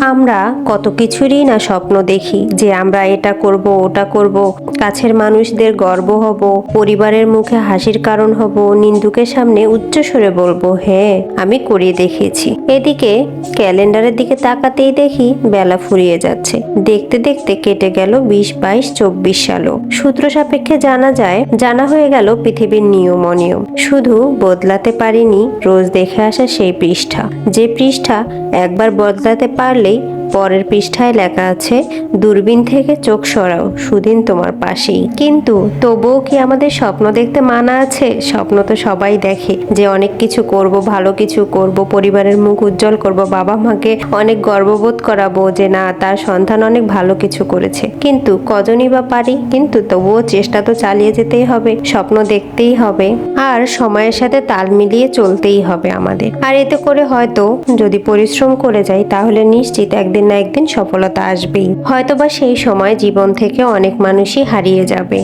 আমরা কত কিছুরই না স্বপ্ন দেখি যে আমরা এটা করব ওটা করব, কাছের মানুষদের গর্ব হব, পরিবারের মুখে হাসির কারণ হব, নিন্দুকের সামনে উচ্চস্বরে বলবো হ্যাঁ আমি করে দেখেছি। এদিকে ক্যালেন্ডারের দিকে তাকাতেই দেখি বেলা ফুরিয়ে যাচ্ছে। দেখতে দেখতে কেটে গেল 20, 22, 24 সালও। সূত্র সাপেক্ষে জানা হয়ে গেল পৃথিবীর নিয়ম অনিয়ম। শুধু বদলাতে পারিনি রোজ দেখে আসা সেই পৃষ্ঠা, যে পৃষ্ঠা একবার বদলাতে পারলেই পরের পৃষ্ঠায় লেখা আছে দূরবীন থেকে চোখ সরাও, সুদিন তোমার পাশেই। কিন্তু তবুও কি আমাদের স্বপ্ন দেখতে মানা আছে? স্বপ্ন তো সবাই দেখে যে অনেক কিছু করব, ভালো কিছু করব, পরিবারের মুখ উজ্জ্বল করব, বাবা মাকে অনেক গর্ববোধ করাবো যে না তার সন্তান অনেক ভালো কিছু করেছে। কিন্তু কজনই বা পারি? কিন্তু তবুও চেষ্টা তো চালিয়ে যেতেই হবে, স্বপ্ন দেখতেই হবে, আর সময়ের সাথে তাল মিলিয়ে চলতেই হবে আমাদের। আর এতে করে হয়তো যদি পরিশ্রম করে যাই তাহলে নিশ্চিত একদিন না একদিন সফলতা আসবেই। হয়তোবা সেই সময় জীবন থেকে অনেক মানুষই হারিয়ে যাবে।